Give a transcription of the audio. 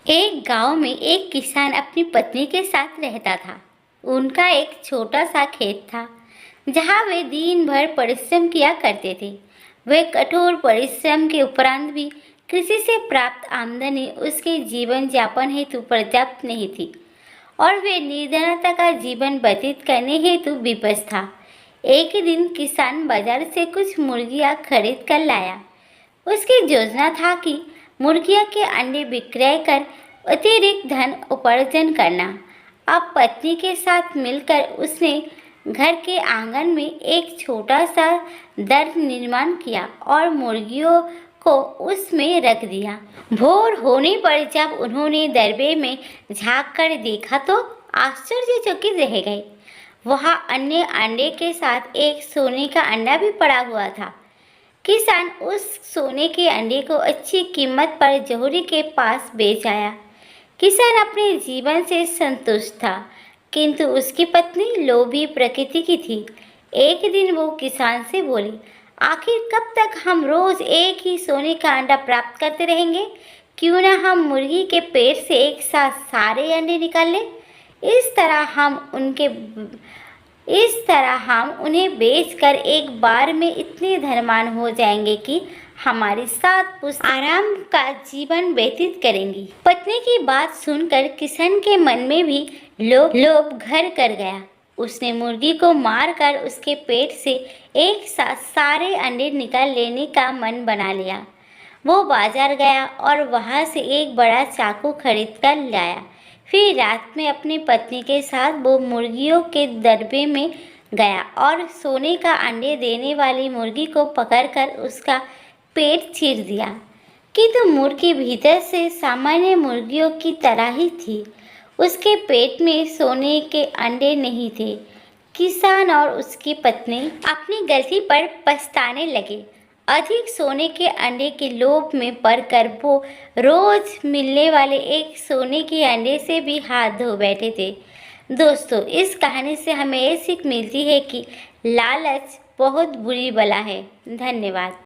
एक गांव में एक किसान अपनी पत्नी के साथ रहता था। उनका एक छोटा सा खेत था जहां वे दिन भर परिश्रम किया करते थे। वे कठोर परिश्रम के उपरांत भी कृषि से प्राप्त आमदनी उसके जीवन यापन हेतु पर्याप्त नहीं थी और वे निर्धनता का जीवन व्यतीत करने हेतु विवश था। एक दिन किसान बाजार से कुछ मुर्गियां खरीद कर लाया। उसकी योजना था कि मुर्गियों के अंडे विक्रय कर अतिरिक्त धन उपार्जन करना। अब पत्नी के साथ मिलकर उसने घर के आंगन में एक छोटा सा दर निर्माण किया और मुर्गियों को उसमें रख दिया। भोर होने पर जब उन्होंने दरबे में झांक कर देखा तो आश्चर्यचकित रह गए। वहाँ अन्य अंडे के साथ एक सोने का अंडा भी पड़ा हुआ था। किसान उस सोने के अंडे को अच्छी कीमत पर जौहरी के पास बेच आया। किसान अपने जीवन से संतुष्ट था, किंतु उसकी पत्नी लोभी प्रकृति की थी। एक दिन वो किसान से बोली, आखिर कब तक हम रोज एक ही सोने का अंडा प्राप्त करते रहेंगे? क्यों ना हम मुर्गी के पेट से एक साथ सारे अंडे निकाल लें। इस तरह हम उन्हें बेचकर एक बार में इतने धनवान हो जाएंगे कि हमारी 7 पुश्त आराम का जीवन व्यतीत करेंगी। पत्नी की बात सुनकर किसान के मन में भी लोभ घर कर गया। उसने मुर्गी को मारकर उसके पेट से एक साथ सारे अंडे निकाल लेने का मन बना लिया। वो बाजार गया और वहां से एक बड़ा चाकू खरीद कर लाया। फिर रात में अपनी पत्नी के साथ वो मुर्गियों के दरबे में गया और सोने का अंडे देने वाली मुर्गी को पकड़कर उसका पेट चीर दिया। किंतु मुर्गी भीतर से सामान्य मुर्गियों की तरह ही थी। उसके पेट में सोने के अंडे नहीं थे। किसान और उसकी पत्नी अपनी गलती पर पछताने लगे। अधिक सोने के अंडे के लोभ में पड़कर वो रोज मिलने वाले एक सोने के अंडे से भी हाथ धो बैठे थे। दोस्तों, इस कहानी से हमें ये सीख मिलती है कि लालच बहुत बुरी बला है। धन्यवाद।